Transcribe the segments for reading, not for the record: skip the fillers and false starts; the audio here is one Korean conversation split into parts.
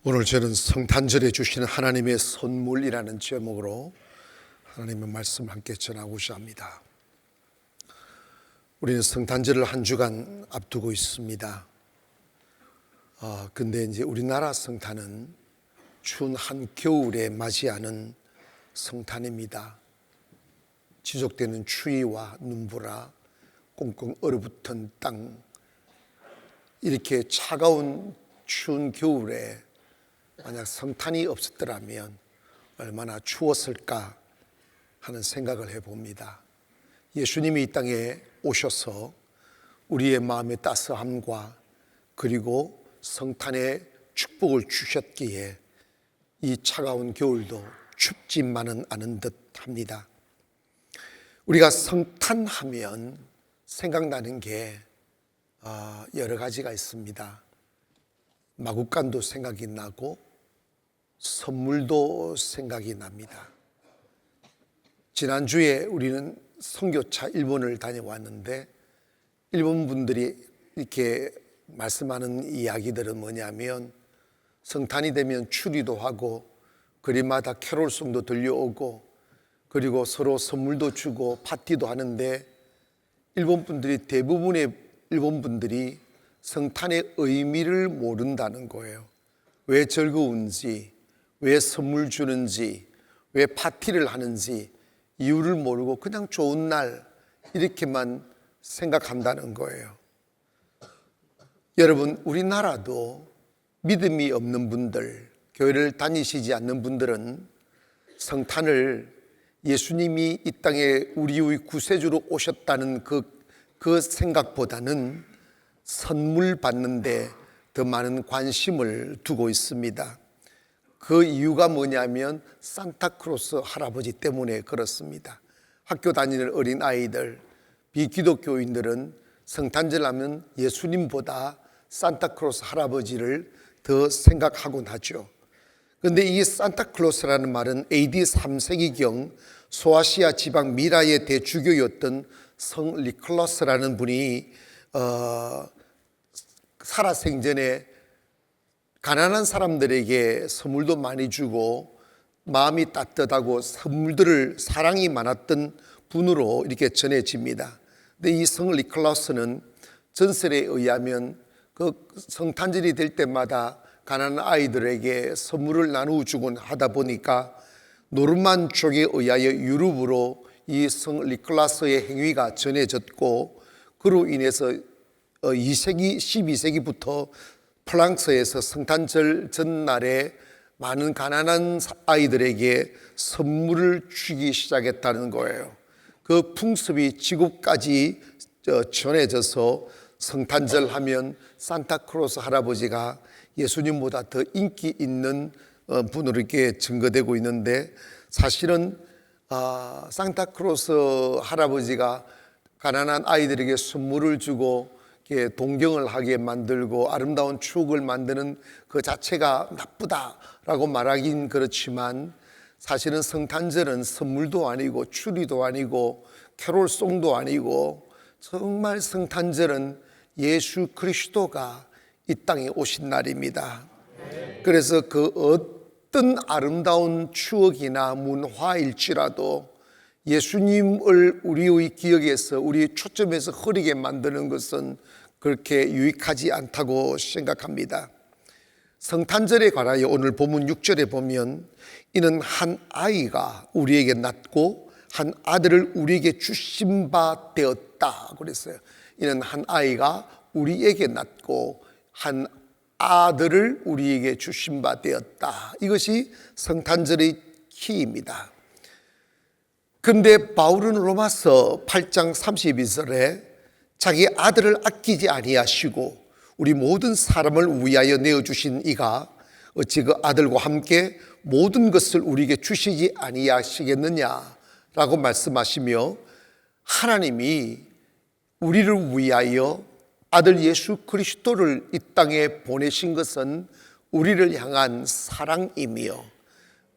오늘 저는 성탄절에 주시는 하나님의 선물이라는 제목으로 하나님의 말씀을 함께 전하고자 합니다. 우리는 성탄절을 한 주간 앞두고 있습니다. 근데 이제 우리나라 성탄은 추운 한겨울에 맞이하는 성탄입니다. 지속되는 추위와 눈보라, 꽁꽁 얼어붙은 땅, 이렇게 차가운 추운 겨울에 만약 성탄이 없었더라면 얼마나 추웠을까 하는 생각을 해봅니다. 예수님이 이 땅에 오셔서 우리의 마음의 따스함과 그리고 성탄의 축복을 주셨기에 이 차가운 겨울도 춥지만은 않은 듯 합니다. 우리가 성탄하면 생각나는 게 여러 가지가 있습니다. 마구간도 생각이 나고 선물도 생각이 납니다. 지난주에 우리는 선교차 일본을 다녀왔는데 일본 분들이 이렇게 말씀하는 이야기들은 뭐냐면 성탄이 되면 추리도 하고 거리마다 캐롤송도 들려오고 그리고 서로 선물도 주고 파티도 하는데 대부분의 일본 분들이 성탄의 의미를 모른다는 거예요. 왜 즐거운지, 왜 선물 주는지, 왜 파티를 하는지 이유를 모르고 그냥 좋은 날 이렇게만 생각한다는 거예요. 여러분, 우리나라도 믿음이 없는 분들, 교회를 다니시지 않는 분들은 성탄을 예수님이 이 땅에 우리의 구세주로 오셨다는 그 생각보다는 선물 받는데 더 많은 관심을 두고 있습니다. 그 이유가 뭐냐면 산타크로스 할아버지 때문에 그렇습니다. 학교 다니는 어린 아이들, 비기독교인들은 성탄절 하면 예수님보다 산타크로스 할아버지를 더 생각하곤 하죠. 그런데 이 산타클로스라는 말은 AD 3세기경 소아시아 지방 미라의 대주교였던 성 니콜라스라는 분이 살아생전에 가난한 사람들에게 선물도 많이 주고 마음이 따뜻하고 선물들을 사랑이 많았던 분으로 이렇게 전해집니다. 근데 이 성 니콜라스는 전설에 의하면 그 성탄절이 될 때마다 가난한 아이들에게 선물을 나누어주곤 하다 보니까 노르만족에 의하여 유럽으로 이 성 니콜라스의 행위가 전해졌고 그로 인해서 2세기, 12세기부터 프랑스에서 성탄절 전날에 많은 가난한 아이들에게 선물을 주기 시작했다는 거예요. 그 풍습이 지금까지 전해져서 성탄절 하면 산타크로스 할아버지가 예수님보다 더 인기 있는 분으로 이렇게 증거되고 있는데 사실은 산타크로스 할아버지가 가난한 아이들에게 선물을 주고 동경을 하게 만들고 아름다운 추억을 만드는 그 자체가 나쁘다라고 말하긴 그렇지만 사실은 성탄절은 선물도 아니고 추리도 아니고 캐롤송도 아니고 정말 성탄절은 예수 그리스도가 이 땅에 오신 날입니다. 그래서 그 어떤 아름다운 추억이나 문화일지라도 예수님을 우리의 기억에서 우리의 초점에서 흐리게 만드는 것은 그렇게 유익하지 않다고 생각합니다. 성탄절에 관하여 오늘 본문 6절에 보면 이는 한 아이가 우리에게 낳고 한 아들을 우리에게 주신 바 되었다 그랬어요. 이는 한 아이가 우리에게 낳고 한 아들을 우리에게 주신 바 되었다. 이것이 성탄절의 키입니다. 그런데 바울은 로마서 8장 32절에 자기 아들을 아끼지 아니하시고 우리 모든 사람을 위하여 내어주신 이가 어찌 그 아들과 함께 모든 것을 우리에게 주시지 아니하시겠느냐라고 말씀하시며 하나님이 우리를 위하여 아들 예수 그리스도를 이 땅에 보내신 것은 우리를 향한 사랑이며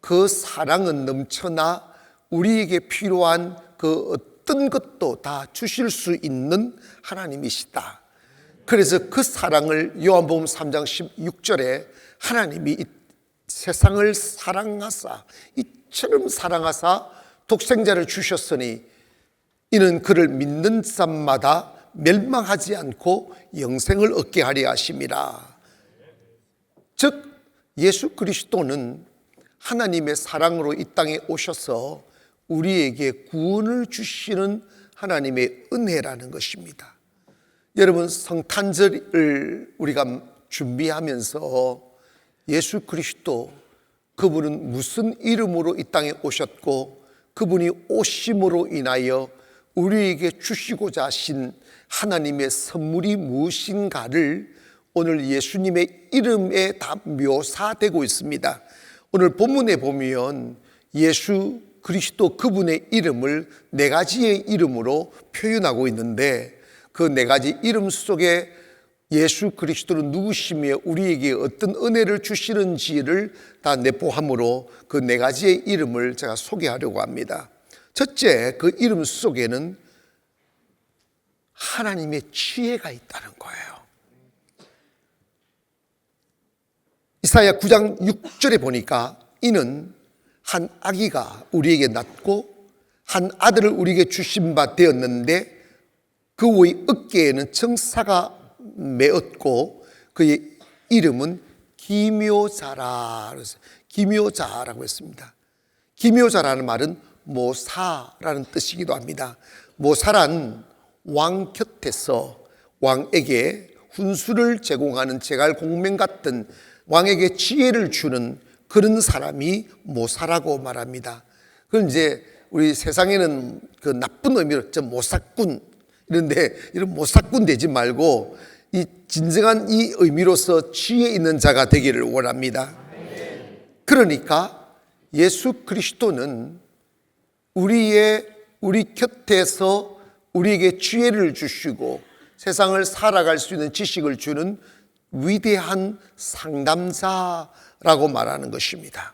그 사랑은 넘쳐나 우리에게 필요한 그 어떤 것도 다 주실 수 있는 하나님이시다. 그래서 그 사랑을 요한복음 3장 16절에 하나님이 이 세상을 사랑하사 이처럼 사랑하사 독생자를 주셨으니 이는 그를 믿는 사람마다 멸망하지 않고 영생을 얻게 하려 하심이라. 즉 예수 그리스도는 하나님의 사랑으로 이 땅에 오셔서 우리에게 구원을 주시는 하나님의 은혜라는 것입니다. 여러분, 성탄절을 우리가 준비하면서 예수 그리스도, 그분은 무슨 이름으로 이 땅에 오셨고 그분이 오심으로 인하여 우리에게 주시고자 하신 하나님의 선물이 무엇인가를 오늘 예수님의 이름에 다 묘사되고 있습니다. 오늘 본문에 보면 예수 그리스도 그분의 이름을 네 가지의 이름으로 표현하고 있는데, 그 네 가지 이름 속에 예수 그리스도는 누구시며 우리에게 어떤 은혜를 주시는지를 다 내포함으로 그 네 가지의 이름을 제가 소개하려고 합니다. 첫째, 그 이름 속에는 하나님의 지혜가 있다는 거예요. 이사야 9장 6절에 보니까 이는 한 아기가 우리에게 낳고 한 아들을 우리에게 주신 바 되었는데 그 위의 어깨에는 청사가 메었고 그의 이름은 기묘자라. 기묘자라고 했습니다. 기묘자라는 말은 모사라는 뜻이기도 합니다. 모사란 왕 곁에서 왕에게 훈수를 제공하는 제갈 공명 같은 왕에게 지혜를 주는 그런 사람이 모사라고 말합니다. 그건 이제 우리 세상에는 그 나쁜 의미로 좀 모사꾼 이런데, 이런 모사꾼 되지 말고 이 진정한 이 의미로서 지혜 있는 자가 되기를 원합니다. 그러니까 예수 그리스도는 우리 곁에서 우리에게 지혜를 주시고 세상을 살아갈 수 있는 지식을 주는 위대한 상담자라고 말하는 것입니다.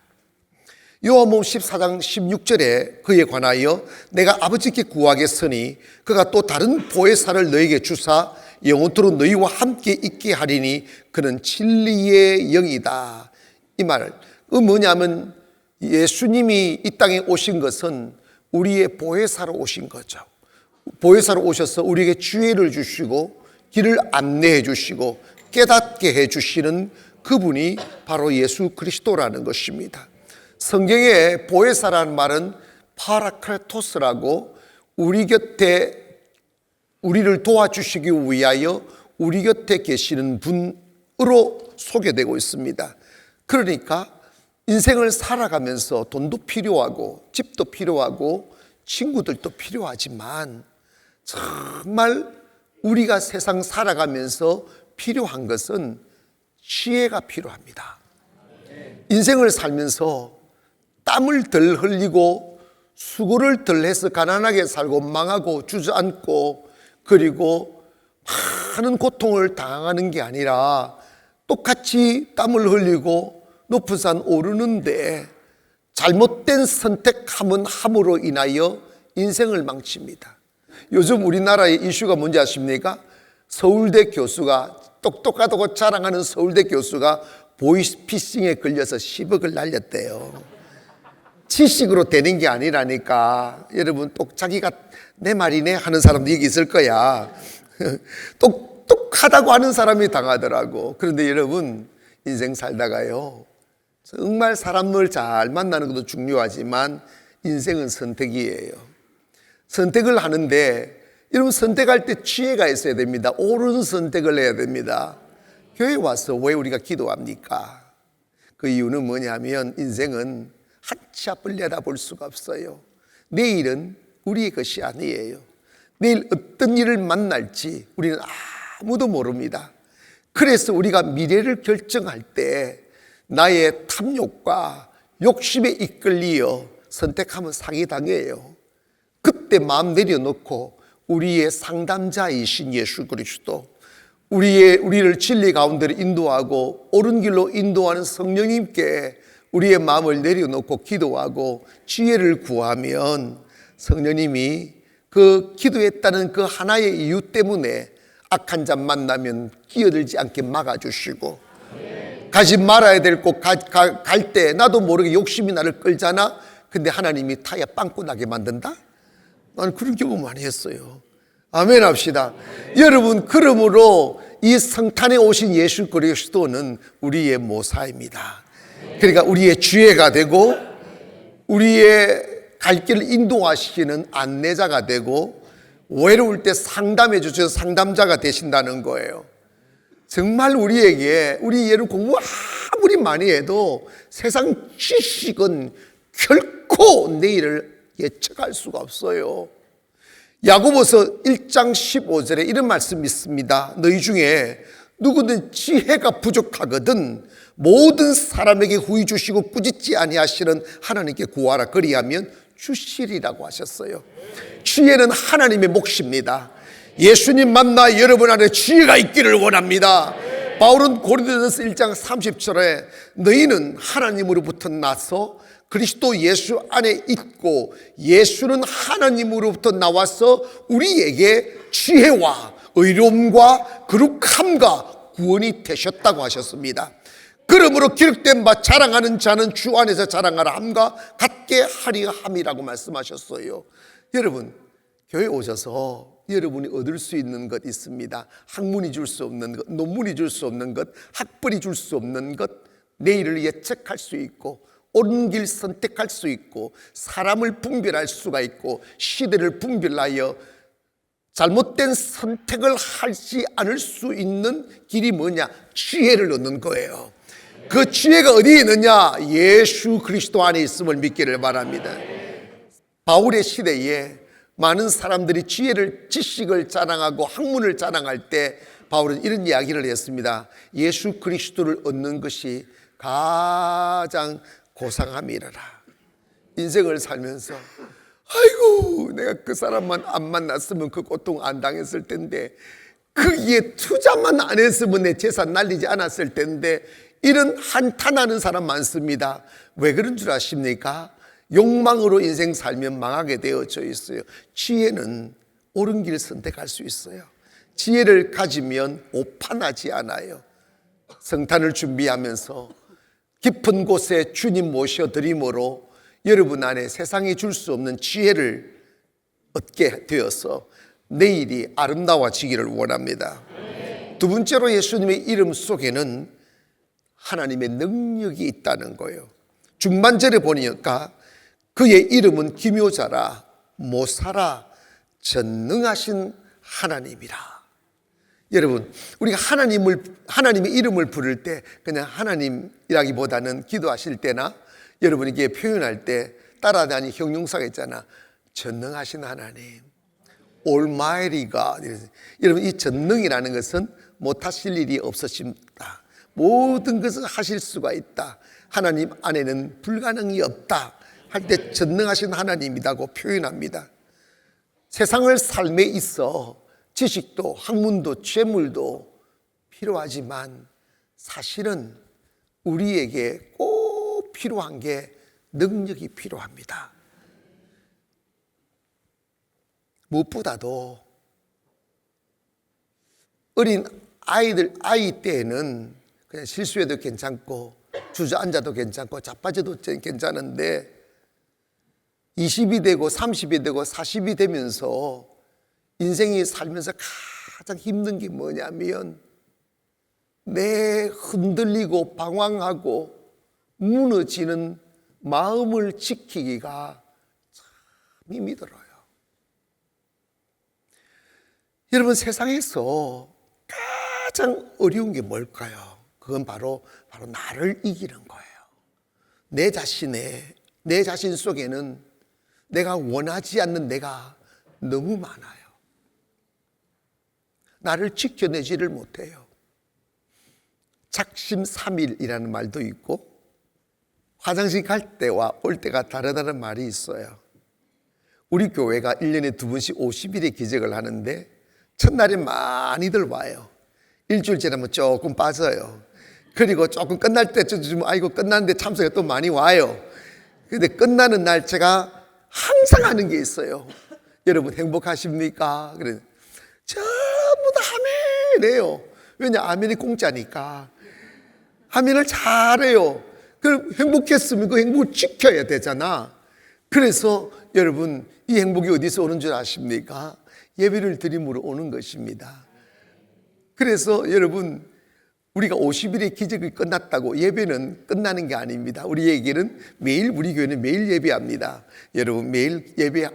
요한복음 14장 16절에 그에 관하여 내가 아버지께 구하겠으니 그가 또 다른 보혜사를 너에게 주사 영원토록 너희와 함께 있게 하리니 그는 진리의 영이다. 이 말은 뭐냐면 예수님이 이 땅에 오신 것은 우리의 보혜사로 오신 거죠. 보혜사로 오셔서 우리에게 지혜를 주시고 길을 안내해 주시고 깨닫게 해 주시는 그분이 바로 예수 그리스도라는 것입니다. 성경에 보혜사라는 말은 파라클토스라고 우리 곁에 우리를 도와주시기 위하여 우리 곁에 계시는 분으로 소개되고 있습니다. 그러니까 인생을 살아가면서 돈도 필요하고 집도 필요하고 친구들도 필요하지만 정말 우리가 세상 살아가면서 필요한 것은 지혜가 필요합니다. 인생을 살면서 땀을 덜 흘리고 수고를 덜 해서 가난하게 살고 망하고 주저앉고 그리고 많은 고통을 당하는 게 아니라 똑같이 땀을 흘리고 높은 산 오르는데 잘못된 선택함은 함으로 인하여 인생을 망칩니다. 요즘 우리나라의 이슈가 뭔지 아십니까? 서울대 교수가, 똑똑하다고 자랑하는 서울대 교수가 보이스피싱에 걸려서 10억을 날렸대요. 지식으로 되는 게 아니라니까. 여러분, 자기가 내 말이네 하는 사람도 여기 있을 거야. 똑똑하다고 하는 사람이 당하더라고. 그런데 여러분, 인생 살다가요, 정말 사람을 잘 만나는 것도 중요하지만 인생은 선택이에요. 선택을 하는데 여러분, 선택할 때 지혜가 있어야 됩니다. 옳은 선택을 해야 됩니다. 교회 와서 왜 우리가 기도합니까? 그 이유는 뭐냐면 인생은 한 치 앞을 내다볼 수가 없어요. 내일은 우리의 것이 아니에요. 내일 어떤 일을 만날지 우리는 아무도 모릅니다. 그래서 우리가 미래를 결정할 때 나의 탐욕과 욕심에 이끌리어 선택하면 사기당해요. 그때 마음 내려놓고 우리의 상담자이신 예수 그리스도, 우리를 진리 가운데로 인도하고 옳은 길로 인도하는 성령님께 우리의 마음을 내려놓고 기도하고 지혜를 구하면 성령님이 그 기도했다는 그 하나의 이유 때문에 악한 자 만나면 끼어들지 않게 막아주시고 가지 말아야 될 곳 갈 때 나도 모르게 욕심이 나를 끌잖아. 근데 하나님이 타이어 빵꾸 나게 만든다? 나는 그런 경험 많이 했어요. 아멘 합시다. 여러분, 그러므로 이 성탄에 오신 예수 그리스도는 우리의 모사입니다. 그러니까 우리의 주예가 되고 우리의 갈 길을 인도하시는 안내자가 되고 외로울 때 상담해 주셔서 상담자가 되신다는 거예요. 정말 우리에게 우리 예를 공부 아무리 많이 해도 세상 지식은 결코 내일을 예측할 수가 없어요. 야고보서 1장 15절에 이런 말씀이 있습니다. 너희 중에 누구든 지혜가 부족하거든 모든 사람에게 후히 주시고 꾸짖지 아니하시는 하나님께 구하라. 그리하면 주시리라고 하셨어요. 지혜는 하나님의 몫입니다. 예수님 만나 여러분 안에 지혜가 있기를 원합니다. 바울은 고린도전서 1장 30절에 너희는 하나님으로부터 나서 그리스도 예수 안에 있고 예수는 하나님으로부터 나와서 우리에게 지혜와 의로움과 거룩함과 구원이 되셨다고 하셨습니다. 그러므로 기록된 바 자랑하는 자는 주 안에서 자랑하라 함과 같게 하리라 함이라고 말씀하셨어요. 여러분, 교회 오셔서 여러분이 얻을 수 있는 것 있습니다. 학문이 줄 수 없는 것, 논문이 줄 수 없는 것, 학벌이 줄 수 없는 것, 내일을 예측할 수 있고 옳은 길 선택할 수 있고 사람을 분별할 수가 있고 시대를 분별하여 잘못된 선택을 하지 않을 수 있는 길이 뭐냐? 지혜를 얻는 거예요. 그 지혜가 어디에 있느냐? 예수 그리스도 안에 있음을 믿기를 바랍니다. 바울의 시대에 많은 사람들이 지식을 자랑하고 학문을 자랑할 때 바울은 이런 이야기를 했습니다. 예수 그리스도를 얻는 것이 가장 고상함이라라. 인생을 살면서 아이고 내가 그 사람만 안 만났으면 그 고통 안 당했을 텐데 거기에 투자만 안 했으면 내 재산 날리지 않았을 텐데 이런 한탄하는 사람 많습니다. 왜 그런 줄 아십니까? 욕망으로 인생 살면 망하게 되어져 있어요. 지혜는 옳은 길을 선택할 수 있어요. 지혜를 가지면 오판하지 않아요. 성탄을 준비하면서 깊은 곳에 주님 모셔드림으로 여러분 안에 세상이 줄 수 없는 지혜를 얻게 되어서 내일이 아름다워지기를 원합니다. 두 번째로 예수님의 이름 속에는 하나님의 능력이 있다는 거예요. 중반절에 보니까 그의 이름은 기묘자라 모사라 전능하신 하나님이라. 여러분, 우리가 하나님의 이름을 부를 때 그냥 하나님이라기보다는 기도하실 때나 여러분에게 표현할 때 따라다니 형용사가 있잖아. 전능하신 하나님, Almighty God. 여러분, 이 전능이라는 것은 못하실 일이 없으십니다. 모든 것을 하실 수가 있다. 하나님 안에는 불가능이 없다 할 때 전능하신 하나님이라고 표현합니다. 세상을 삶에 있어 지식도 학문도 재물도 필요하지만 사실은 우리에게 꼭 필요한 게 능력이 필요합니다. 무엇보다도 어린 아이 때에는 그냥 실수해도 괜찮고 주저앉아도 괜찮고 자빠져도 괜찮은데 20이 되고 30이 되고 40이 되면서 인생이 살면서 가장 힘든 게 뭐냐면 내 흔들리고 방황하고 무너지는 마음을 지키기가 참 힘이 들어요. 여러분, 세상에서 가장 어려운 게 뭘까요? 그건 바로 나를 이기는 거예요. 내 자신 속에는 내가 원하지 않는 내가 너무 많아요. 나를 지켜내지를 못해요. 작심삼일이라는 말도 있고 화장실 갈 때와 올 때가 다르다는 말이 있어요. 우리 교회가 1년에 2번씩 50일의 기적을 하는데 첫날에 많이들 와요. 일주일 지나면 조금 빠져요. 그리고 조금 끝날 때쯤 아이고 끝났는데 참석이 또 많이 와요. 근데 끝나는 날 제가 항상 하는 게 있어요. 여러분 행복하십니까? 그래 전부 다 아멘이에요. 왜냐? 아멘이 공짜니까. 아멘을 잘해요. 그럼 행복했으면 그 행복을 지켜야 되잖아. 그래서 여러분, 이 행복이 어디서 오는 줄 아십니까? 예배를 드림으로 오는 것입니다. 그래서 여러분, 우리가 50일의 기적이 끝났다고 예배는 끝나는 게 아닙니다. 우리에게는 매일, 우리 교회는 매일 예배합니다. 여러분, 매일 예배,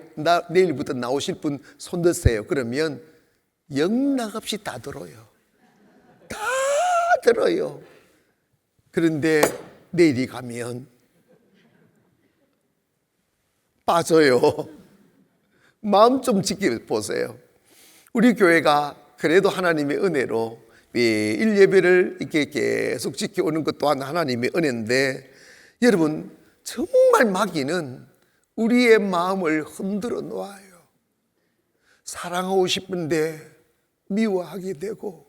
내일부터 나오실 분 손 드세요. 그러면 영락없이 다 들어요. 다 들어요. 그런데 내일이 가면 빠져요. 마음 좀 지켜보세요. 우리 교회가 그래도 하나님의 은혜로 매일 예배를 이렇게 계속 지켜오는 것 또한 하나님의 은혜인데, 여러분, 정말 마귀는 우리의 마음을 흔들어 놓아요. 사랑하고 싶은데 미워하게 되고,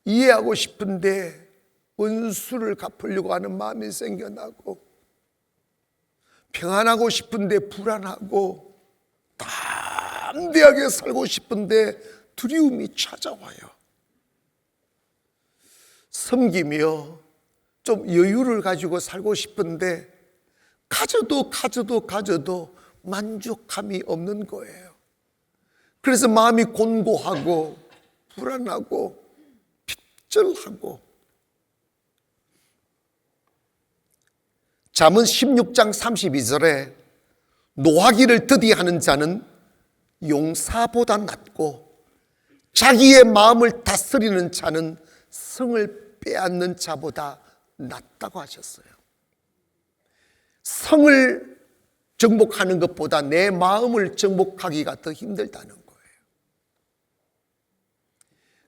이해하고 싶은데 원수를 갚으려고 하는 마음이 생겨나고, 평안하고 싶은데 불안하고, 담대하게 살고 싶은데 두려움이 찾아와요. 섬기며 좀 여유를 가지고 살고 싶은데 가져도 만족함이 없는 거예요. 그래서 마음이 곤고하고 불안하고 핍절하고. 잠언 16장 32절에 노하기를 더디하는 자는 용사보다 낫고 자기의 마음을 다스리는 자는 성을 빼앗는 자보다 낫다고 하셨어요. 성을 정복하는 것보다 내 마음을 정복하기가 더 힘들다는 거예요.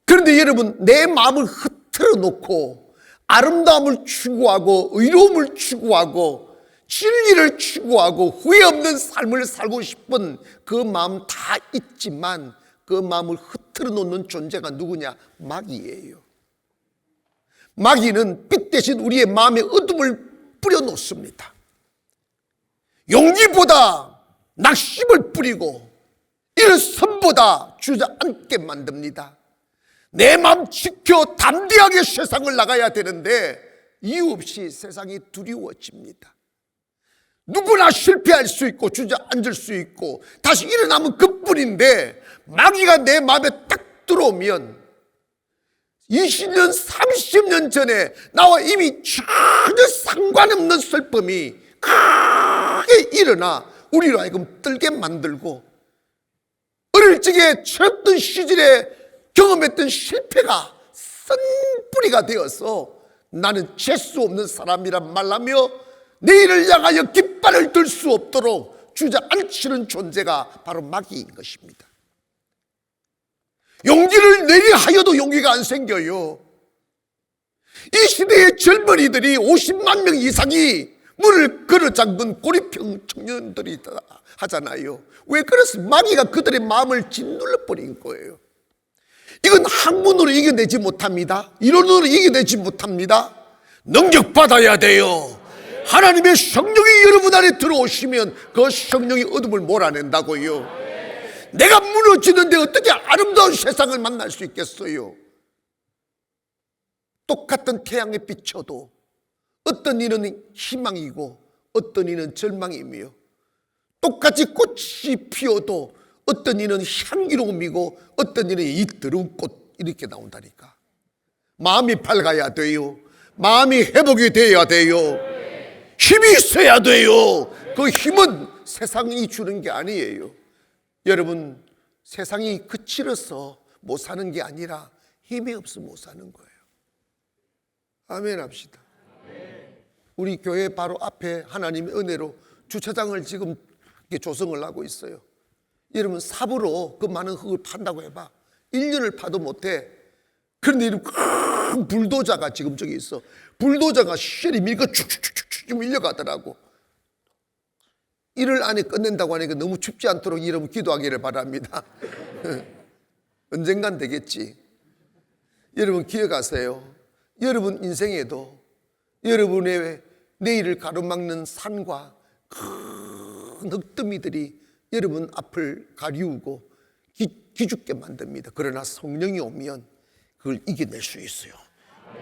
그런데 여러분, 내 마음을 흐트러 놓고 아름다움을 추구하고 의로움을 추구하고 진리를 추구하고 후회 없는 삶을 살고 싶은 그 마음 다 있지만, 그 마음을 흐트러 놓는 존재가 누구냐? 마귀예요. 마귀는 빛 대신 우리의 마음에 어둠을 뿌려놓습니다. 용기보다 낙심을 뿌리고 일선보다 주저앉게 만듭니다. 내 마음 지켜 담대하게 세상을 나가야 되는데 이유 없이 세상이 두려워집니다. 누구나 실패할 수 있고 주저앉을 수 있고 다시 일어나면 그뿐인데, 마귀가 내 마음에 딱 들어오면 20년 30년 전에 나와 이미 전혀 상관없는 슬픔이 크게 일어나 우리로 하여금 떨게 만들고, 어릴 적에 철없던 시절에 경험했던 실패가 쓴뿌리가 되어서 나는 재수 없는 사람이란 말하며 내일을 향하여 깃발을 들 수 없도록 주저앉히는 존재가 바로 마귀인 것입니다. 용기를 내리 하여도 용기가 안 생겨요. 이 시대의 젊은이들이 50만 명 이상이 문을 걸어 잠근 고리평 청년들이 하잖아요. 왜 그렇습니까? 마귀가 그들의 마음을 짓눌러 버린 거예요. 이건 학문으로 이겨내지 못합니다. 이론으로 이겨내지 못합니다. 능력받아야 돼요. 하나님의 성령이 여러분 안에 들어오시면 그 성령이 어둠을 몰아낸다고요. 내가 무너지는데 어떻게 아름다운 세상을 만날 수 있겠어요? 똑같은 태양에 비춰도 어떤 이는 희망이고 어떤 이는 절망이며, 똑같이 꽃이 피어도 어떤 이는 향기로움이고 어떤 이는 이더러운 꽃, 이렇게 나온다니까. 마음이 밝아야 돼요. 마음이 회복이 돼야 돼요. 힘이 있어야 돼요. 그 힘은 세상이 주는 게 아니에요. 여러분, 세상이 그치러서 못 사는 게 아니라 힘이 없으면 못 사는 거예요. 아멘 합시다. 우리 교회 바로 앞에 하나님의 은혜로 주차장을 지금 조성을 하고 있어요. 여러분, 삽으로 그 많은 흙을 판다고 해봐. 1년을 파도 못해. 그런데 이런 큰 불도저가 지금 저기 있어. 불도저가 시절이 밀고 쭉쭉쭉쭉 밀려가더라고. 1월 안에 끝낸다고 하니까 너무 춥지 않도록 여러분 기도하기를 바랍니다. 언젠간 되겠지. 여러분 기억하세요. 여러분 인생에도 여러분의 내일을 가로막는 산과 큰 흙더미들이 여러분 앞을 가리우고 기죽게 만듭니다. 그러나 성령이 오면 그걸 이겨낼 수 있어요.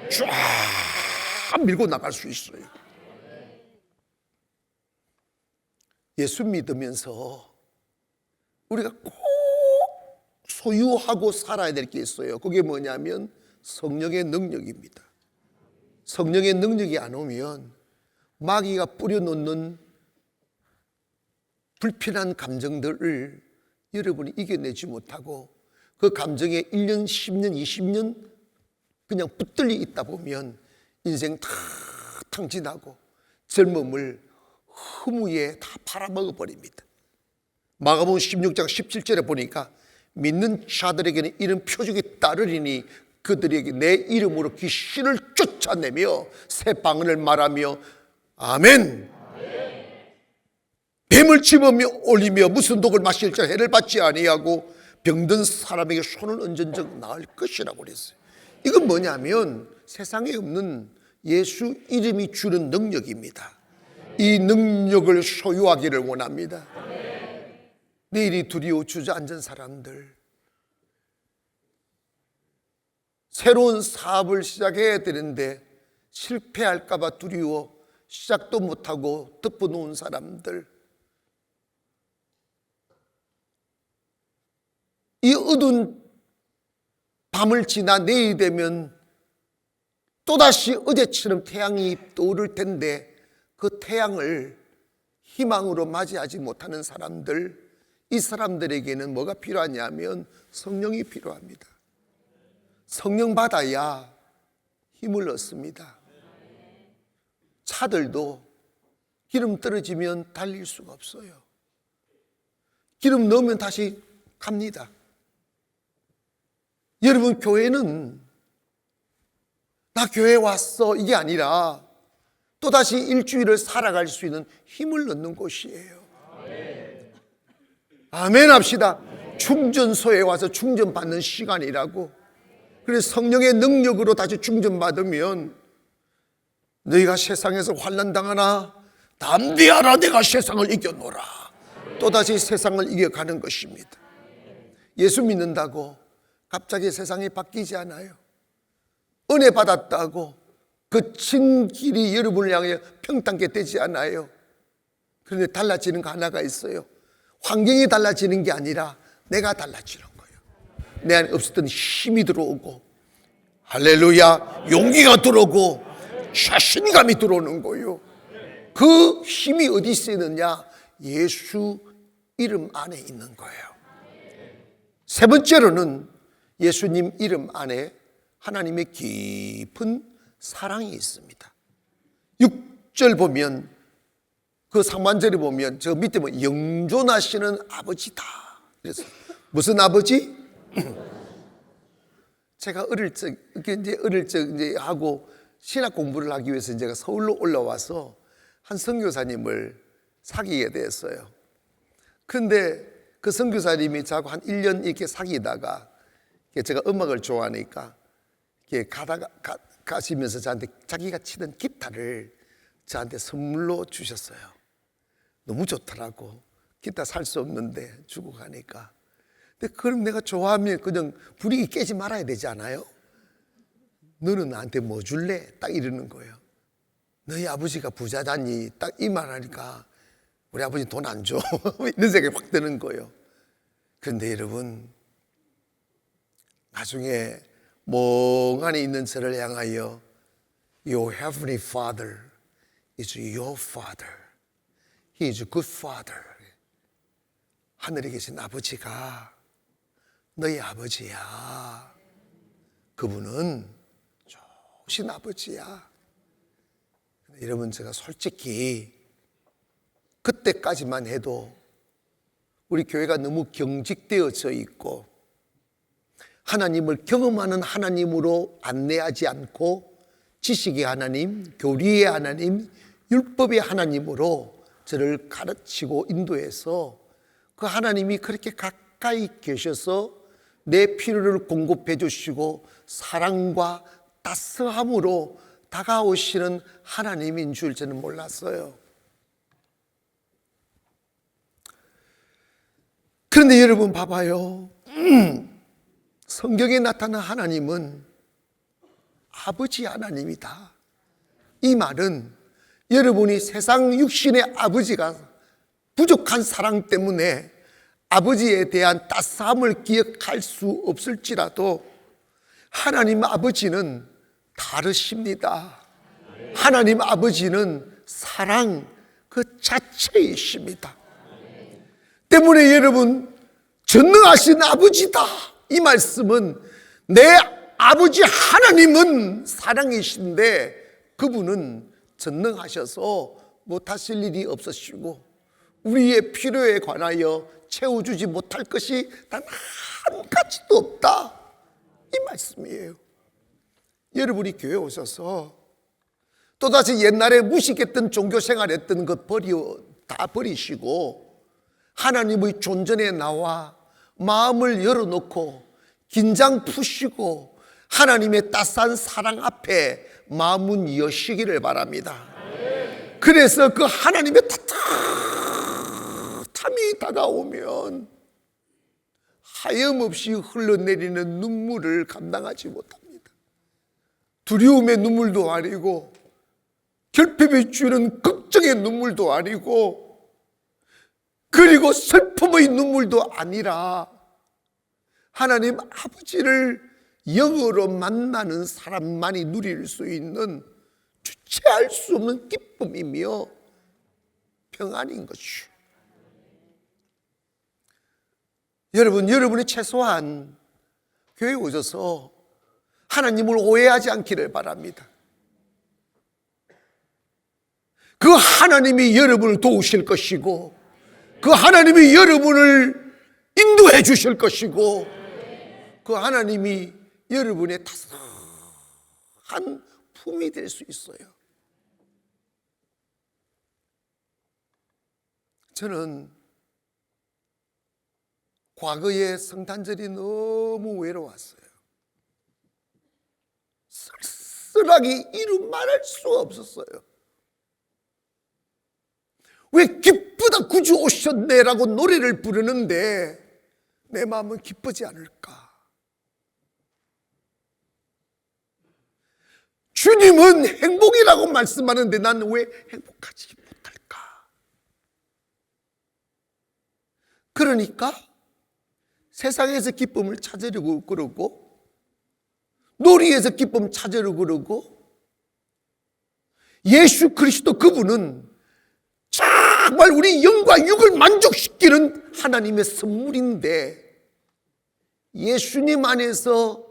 쫙 밀고 나갈 수 있어요. 예수 믿으면서 우리가 꼭 소유하고 살아야 될 게 있어요. 그게 뭐냐면 성령의 능력입니다. 성령의 능력이 안 오면 마귀가 뿌려놓는 불편한 감정들을 여러분이 이겨내지 못하고 그 감정에 1년, 10년, 20년 그냥 붙들려 있다 보면 인생 다 탕진하고 젊음을 허무에 다 팔아먹어 버립니다. 마가복음 16장 17절에 보니까 믿는 자들에게는 이런 표적이 따르리니 그들에게 내 이름으로 귀신을 쫓아내며 새 방언을 말하며 아멘. 뱀을 집으며 올리며 무슨 독을 마실지 해를 받지 아니하고 병든 사람에게 손을 얹은 적 나을 것이라고 그랬어요. 이건 뭐냐면 세상에 없는 예수 이름이 주는 능력입니다. 이 능력을 소유하기를 원합니다. 내일이 두려워 주저앉은 사람들, 새로운 사업을 시작해야 되는데 실패할까 봐 두려워 시작도 못하고 덮어놓은 사람들, 이 어두운 밤을 지나 내일 되면 또다시 어제처럼 태양이 떠오를 텐데 그 태양을 희망으로 맞이하지 못하는 사람들, 이 사람들에게는 뭐가 필요하냐면 성령이 필요합니다. 성령 받아야 힘을 얻습니다. 차들도 기름 떨어지면 달릴 수가 없어요. 기름 넣으면 다시 갑니다. 여러분, 교회는 나 교회 왔어 이게 아니라 또다시 일주일을 살아갈 수 있는 힘을 얻는 곳이에요. 아멘 합시다. 충전소에 와서 충전받는 시간이라고. 그래서 성령의 능력으로 다시 충전받으면 너희가 세상에서 환난당하나 담대하라, 내가 세상을 이겨노라. 또다시 세상을 이겨가는 것입니다. 예수 믿는다고 갑자기 세상이 바뀌지 않아요. 은혜 받았다고 거친 길이 여러분을 향해 평탄하게 되지 않아요. 그런데 달라지는 거 하나가 있어요. 환경이 달라지는 게 아니라 내가 달라지는 거예요. 내 안에 없었던 힘이 들어오고, 할렐루야, 용기가 들어오고 자신감이 들어오는 거예요. 그 힘이 어디 있느냐? 예수 이름 안에 있는 거예요. 세 번째로는 예수님 이름 안에 하나님의 깊은 사랑이 있습니다. 6절 보면, 그 상반절에 보면 저 밑에 보면 영존하시는 아버지다. 그래서 무슨 아버지? 제가 어릴 적 이제 하고 신학 공부를 하기 위해서 제가 서울로 올라와서 한 선교사님을 사귀게 됐어요. 그런데 그 선교사님이 자꾸 한 1년 이렇게 사귀다가 제가 음악을 좋아하니까 이렇게 가시면서 저한테 자기가 치던 기타를 저한테 선물로 주셨어요. 너무 좋더라고. 기타 살 수 없는데 주고 가니까. 근데 그럼 내가 좋아하면 그냥 분위기 깨지 말아야 되지 않아요? 너는 나한테 뭐 줄래? 딱 이러는 거예요. 너희 아버지가 부자다니 딱 이 말 하니까 우리 아버지 돈 안 줘. 이런 생각이 확 드는 거예요. 그런데 여러분, 나중에 멍하니 있는 저를 향하여 Your heavenly Father is your Father. He is a good Father. 하늘에 계신 아버지가 너희 아버지야. 그분은 좋으신 아버지야. 여러분, 제가 솔직히 그때까지만 해도 우리 교회가 너무 경직되어져 있고 하나님을 경험하는 하나님으로 안내하지 않고 지식의 하나님, 교리의 하나님, 율법의 하나님으로 저를 가르치고 인도해서 그 하나님이 그렇게 가까이 계셔서 내 필요를 공급해 주시고 사랑과 따스함으로 다가오시는 하나님인 줄 저는 몰랐어요. 그런데 여러분 봐봐요. 성경에 나타난 하나님은 아버지 하나님이다. 이 말은 여러분이 세상 육신의 아버지가 부족한 사랑 때문에 아버지에 대한 따스함을 기억할 수 없을지라도 하나님 아버지는 다르십니다. 하나님 아버지는 사랑 그 자체이십니다. 때문에 여러분, 전능하신 아버지다, 이 말씀은 내 아버지 하나님은 사랑이신데 그분은 전능하셔서 못하실 일이 없으시고 우리의 필요에 관하여 채워주지 못할 것이 단 한 가지도 없다, 이 말씀이에요. 여러분이 교회 오셔서 또다시 옛날에 무식했던 종교생활했던 것 다 버리시고 하나님의 존전에 나와 마음을 열어놓고 긴장 푸시고 하나님의 따스한 사랑 앞에 마음은 여시기를 바랍니다. 그래서 그 하나님의 따뜻함이 다가오면 하염없이 흘러내리는 눈물을 감당하지 못합니다. 두려움의 눈물도 아니고 결핍이 주는 걱정의 눈물도 아니고 그리고 슬픔의 눈물도 아니라 하나님 아버지를 영으로 만나는 사람만이 누릴 수 있는 주체할 수 없는 기쁨이며 평안인 것이죠. 여러분이 최소한 교회에 오셔서 하나님을 오해하지 않기를 바랍니다. 그 하나님이 여러분을 도우실 것이고 그 하나님이 여러분을 인도해 주실 것이고 그 하나님이 여러분의 따스한 품이 될 수 있어요. 저는 과거에 성탄절이 너무 외로웠어요. 쓸쓸하게 이루 말할 수가 없었어요. 왜 기쁘다 구주 오셨네라고 노래를 부르는데 내 마음은 기쁘지 않을까? 주님은 행복이라고 말씀하는데 난 왜 행복하지 못할까? 그러니까 세상에서 기쁨을 찾으려고 그러고 놀이에서 기쁨 찾으려고 그러고 예수 그리스도 그분은 정말 우리 영과 육을 만족시키는 하나님의 선물인데 예수님 안에서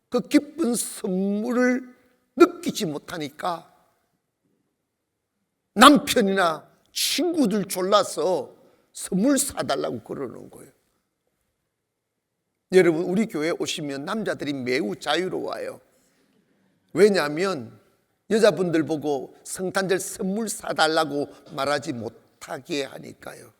그 기쁜 선물을 느끼지 못하니까 남편이나 친구들 졸라서 선물 사달라고 그러는 거예요. 여러분, 우리 교회에 오시면 남자들이 매우 자유로워요. 왜냐하면 여자분들 보고 성탄절 선물 사달라고 말하지 못하게 하니까요.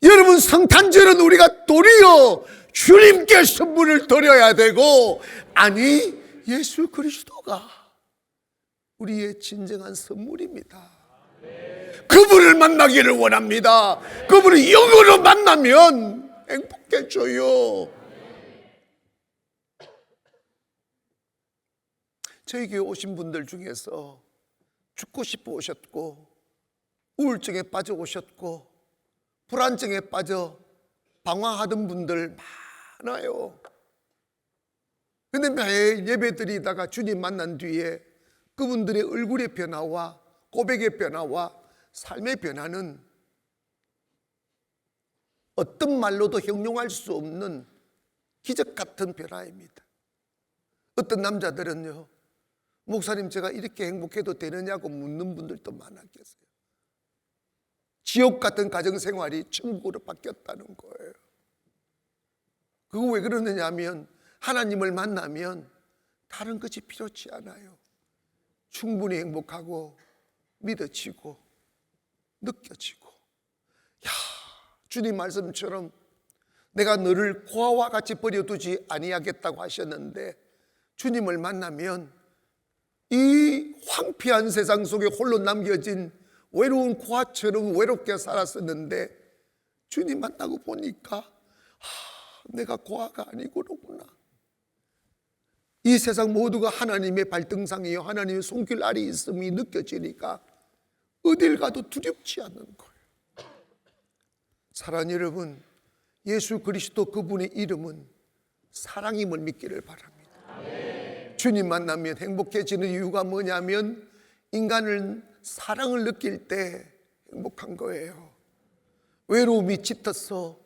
여러분, 성탄절은 우리가 도리어 주님께 선물을 드려야 되고, 아니 예수 그리스도가 우리의 진정한 선물입니다. 그분을 만나기를 원합니다. 그분을 영으로 만나면 행복해져요. 저희 교회 오신 분들 중에서 죽고 싶어 오셨고 우울증에 빠져 오셨고 불안증에 빠져 방황하던 분들 많아요. 근데 매일 예배 드리다가 주님 만난 뒤에 그분들의 얼굴의 변화와 고백의 변화와 삶의 변화는 어떤 말로도 형용할 수 없는 기적 같은 변화입니다. 어떤 남자들은요, 목사님 제가 이렇게 행복해도 되느냐고 묻는 분들도 많았겠어요. 지옥 같은 가정생활이 천국으로 바뀌었다는 거예요. 그거 왜 그러느냐 하면 하나님을 만나면 다른 것이 필요치 않아요. 충분히 행복하고 믿어지고 느껴지고, 야, 주님 말씀처럼 내가 너를 고아와 같이 버려두지 아니하겠다고 하셨는데 주님을 만나면 이 황폐한 세상 속에 홀로 남겨진 외로운 고아처럼 외롭게 살았었는데 주님 만나고 보니까 내가 고아가 아니구나. 이 세상 모두가 하나님의 발등상이요 하나님의 손길 아래 있음이 느껴지니까 어딜 가도 두렵지 않는 거예요. 사랑하는 여러분, 예수 그리스도 그분의 이름은 사랑임을 믿기를 바랍니다. 주님 만나면 행복해지는 이유가 뭐냐면 인간은 사랑을 느낄 때 행복한 거예요. 외로움이 짙어서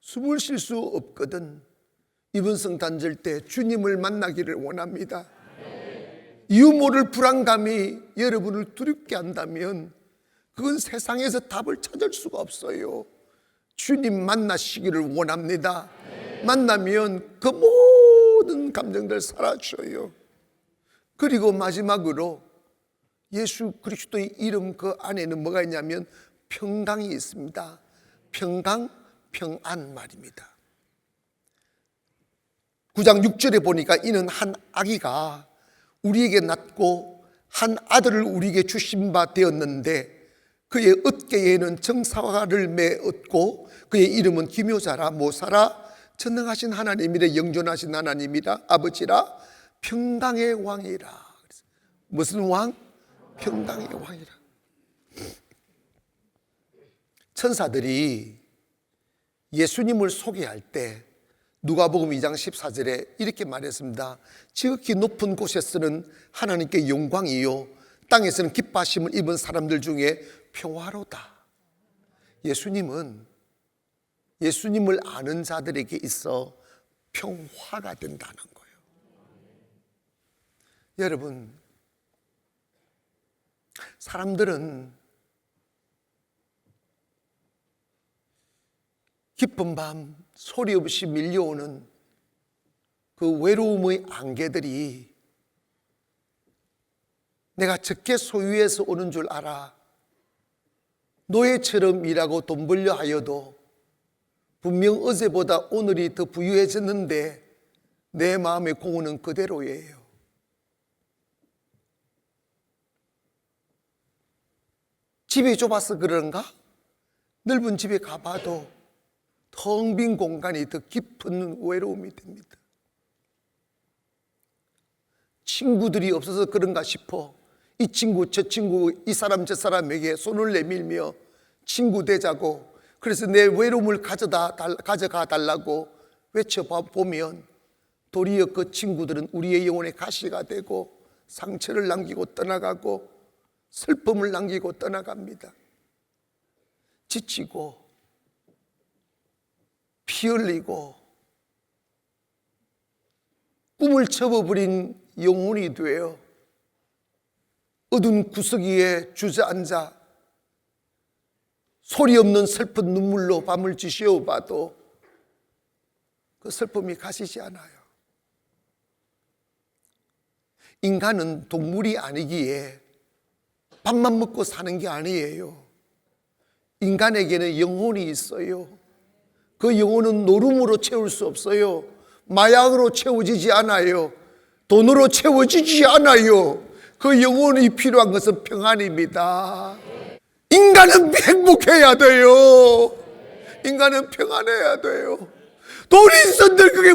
숨을 쉴 수 없거든. 이번 성탄절 때 주님을 만나기를 원합니다. 이유 모를 불안감이 여러분을 두렵게 한다면 그건 세상에서 답을 찾을 수가 없어요. 주님 만나시기를 원합니다. 만나면 그 모든 감정들 사라져요. 그리고 마지막으로 예수 그리스도의 이름 그 안에는 뭐가 있냐면 평강이 있습니다. 평강, 평안 말입니다. 9장 6절에 보니까 이는 한 아기가 우리에게 낳고 한 아들을 우리에게 주신 바 되었는데 그의 어깨에는 정사화를 메었고 그의 이름은 기묘자라 모사라 전능하신 하나님이라 영존하신 하나님이라 아버지라 평강의 왕이라. 무슨 왕? 평강의 왕이라. 천사들이 예수님을 소개할 때 누가복음 2장 14절에 이렇게 말했습니다. 지극히 높은 곳에서는 하나님께 영광이요 땅에서는 기뻐하심을 입은 사람들 중에 평화로다. 예수님을 아는 자들에게 있어 평화가 된다는 거예요. 여러분, 사람들은 깊은 밤 소리 없이 밀려오는 그 외로움의 안개들이 내가 적게 소유해서 오는 줄 알아. 노예처럼 일하고 돈 벌려 하여도 분명 어제보다 오늘이 더 부유해졌는데 내 마음의 공허는 그대로예요. 집이 좁아서 그런가? 넓은 집에 가봐도 텅 빈 공간이 더 깊은 외로움이 됩니다. 친구들이 없어서 그런가 싶어 이 친구 저 친구 이 사람 저 사람에게 손을 내밀며 친구 되자고 그래서 내 외로움을 가져가 달라고 외쳐보면 도리어 그 친구들은 우리의 영혼의 가시가 되고 상처를 남기고 떠나가고 슬픔을 남기고 떠나갑니다. 지치고 피 흘리고 꿈을 접어버린 영혼이 되어 어두운 구석위에 주저앉아 소리 없는 슬픈 눈물로 밤을 지새워봐도 그 슬픔이 가시지 않아요. 인간은 동물이 아니기에 밥만 먹고 사는 게 아니에요. 인간에게는 영혼이 있어요. 그 영혼은 노름으로 채울 수 없어요. 마약으로 채워지지 않아요. 돈으로 채워지지 않아요. 그 영혼이 필요한 것은 평안입니다. 인간은 행복해야 돼요. 인간은 평안해야 돼요. 돈이 있었는데 그게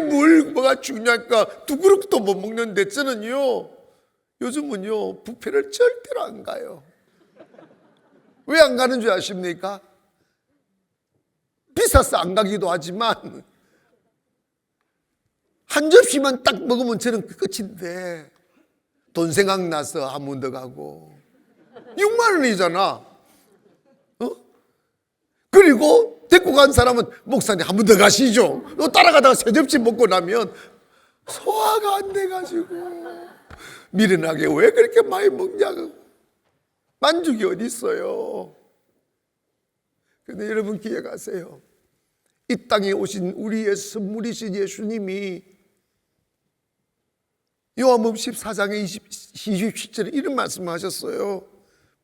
뭐가 중요할까? 두 그릇도 못 먹는데 저는요 요즘은요 뷔페를 절대로 안 가요. 왜 안 가는 줄 아십니까? 비싸서 안 가기도 하지만 한 접시만 딱 먹으면 저는 끝인데 돈 생각나서 한 번 더 가고 6만 원이잖아. 그리고 데리고 간 사람은 목사님 한 번 더 가시죠. 따라가다가 세 접시 먹고 나면 소화가 안 돼가지고 미련하게 왜 그렇게 많이 먹냐고. 만족이 어디 있어요. 그런데 여러분 기억하세요. 이 땅에 오신 우리의 선물이신 예수님이 요한복음 14장의 27절에 이런 말씀하셨어요.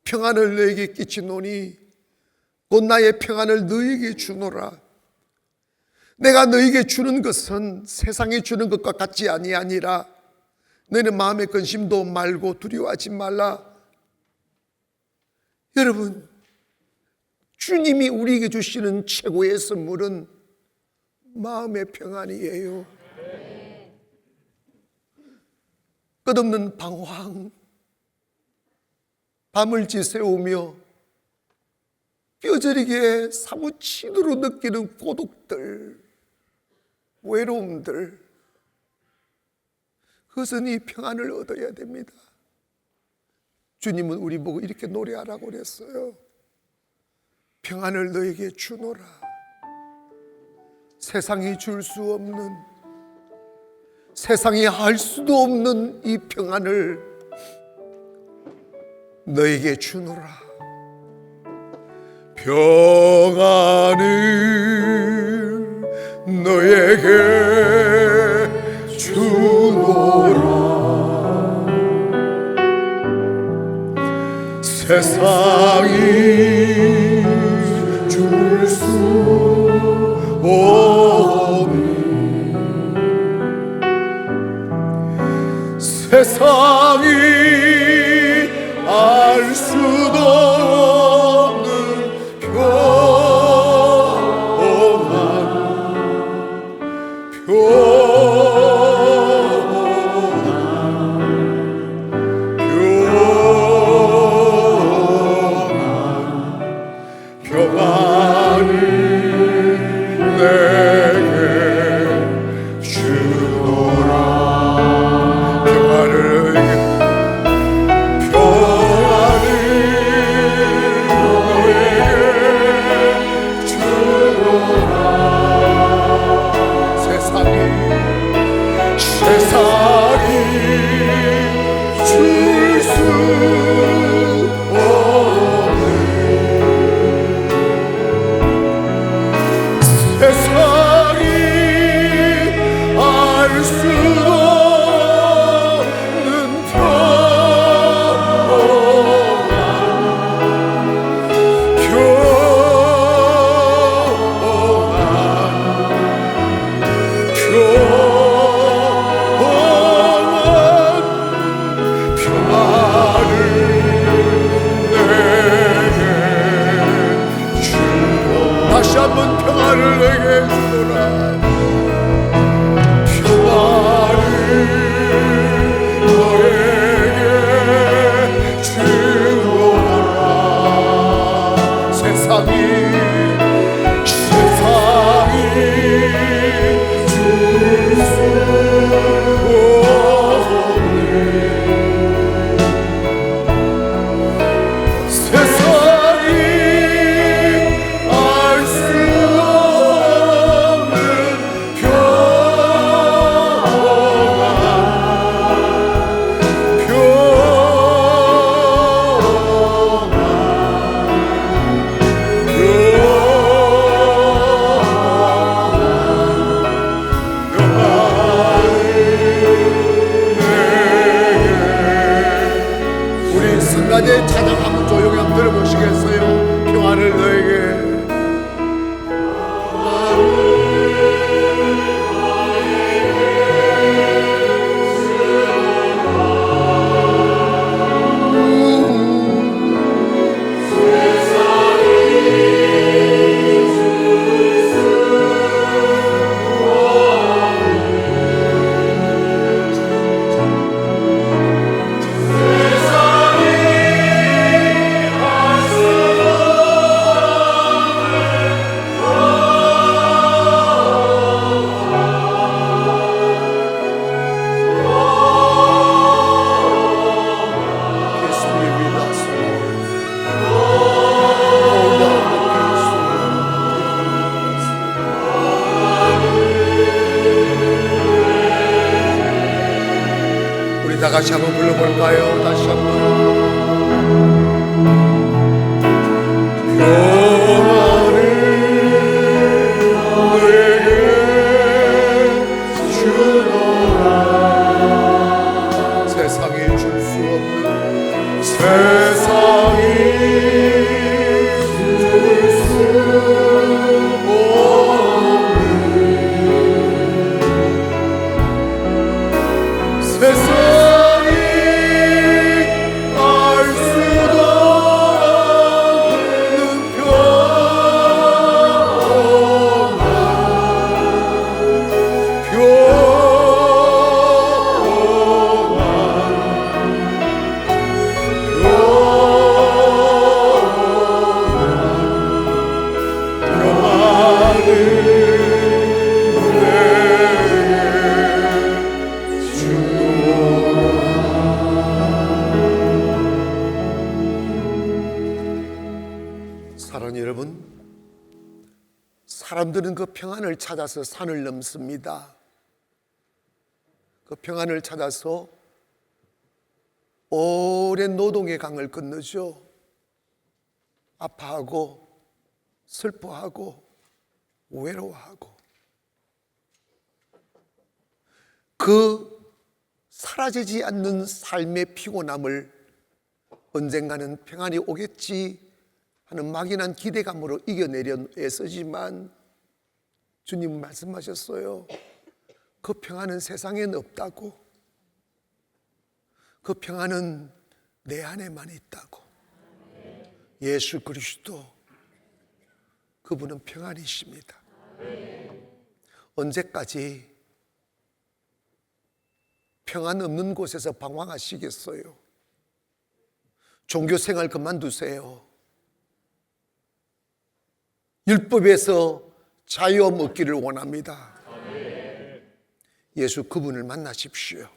평안을 너에게 끼치노니 곧 나의 평안을 너에게 주노라. 내가 너에게 주는 것은 세상에 주는 것과 같지 아니하니라. 너는 마음의 근심도 말고 두려워하지 말라. 여러분, 주님이 우리에게 주시는 최고의 선물은 마음의 평안이에요. 끝없는 방황, 밤을 지새우며 뼈저리게 사무치도록 느끼는 고독들, 외로움들, 그것은 이 평안을 얻어야 됩니다. 주님은 우리 보고 이렇게 노래하라고 그랬어요. 평안을 너에게 주노라. 세상이 줄 수 없는, 세상이 할 수도 없는 이 평안을 너에게 주노라. 평안을 너에게 주노라. 세상이 줄 수 없는, 세상이 알 수도 없는 평안을 내게 주노라. 평안을 찬양 한번 조용히 한번 들어보시겠어요? 평안을 너에게. 다 같이 한번 불러볼까요? 다시 한번. 평안을 너에게 주노라. 세상이 줄 수 없는, 세상이 줄 수 없는, 세상 알 수도 없는 사람들은 그 평안을 찾아서 산을 넘습니다. 그 평안을 찾아서 오랜 노동의 강을 건너죠. 아파하고 슬퍼하고 외로워하고 그 사라지지 않는 삶의 피곤함을 언젠가는 평안이 오겠지 하는 막연한 기대감으로 이겨내려 애쓰지만 주님은 말씀하셨어요. 그 평안은 세상엔 없다고. 그 평안은 내 안에만 있다고. 예수 그리스도 그분은 평안이십니다. 언제까지 평안 없는 곳에서 방황하시겠어요? 종교생활 그만두세요. 율법에서 자유함 얻기를 원합니다. 예수 그분을 만나십시오.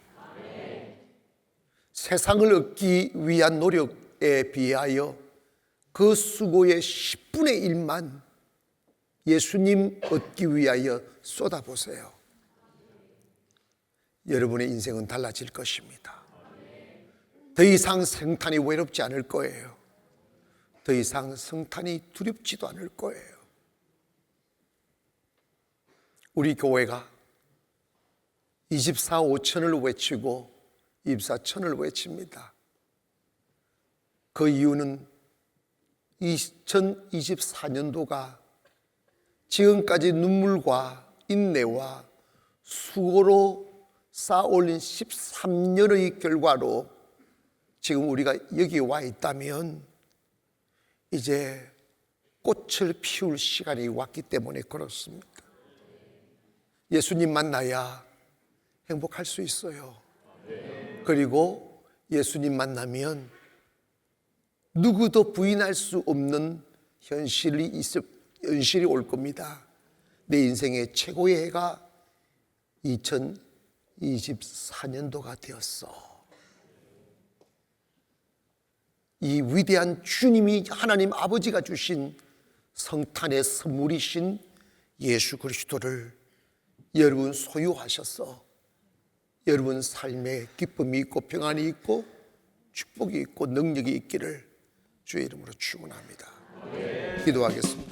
세상을 얻기 위한 노력에 비하여 그 수고의 10분의 1만 예수님 얻기 위하여 쏟아보세요. 여러분의 인생은 달라질 것입니다. 더 이상 성탄이 외롭지 않을 거예요. 더 이상 성탄이 두렵지도 않을 거예요. 우리 교회가 24,5천을 외치고 24천을 외칩니다. 그 이유는 2024년도가 지금까지 눈물과 인내와 수고로 쌓아올린 13년의 결과로 지금 우리가 여기 와 있다면 이제 꽃을 피울 시간이 왔기 때문에 그렇습니다. 예수님 만나야 행복할 수 있어요. 그리고 예수님 만나면 누구도 부인할 수 없는 현실이 올 겁니다. 내 인생의 최고의 해가 2024년도가 되었어. 이 위대한 주님이 하나님 아버지가 주신 성탄의 선물이신 예수 그리스도를 여러분 소유하셔서 여러분 삶에 기쁨이 있고 평안이 있고 축복이 있고 능력이 있기를 주의 이름으로 축원합니다. 기도하겠습니다.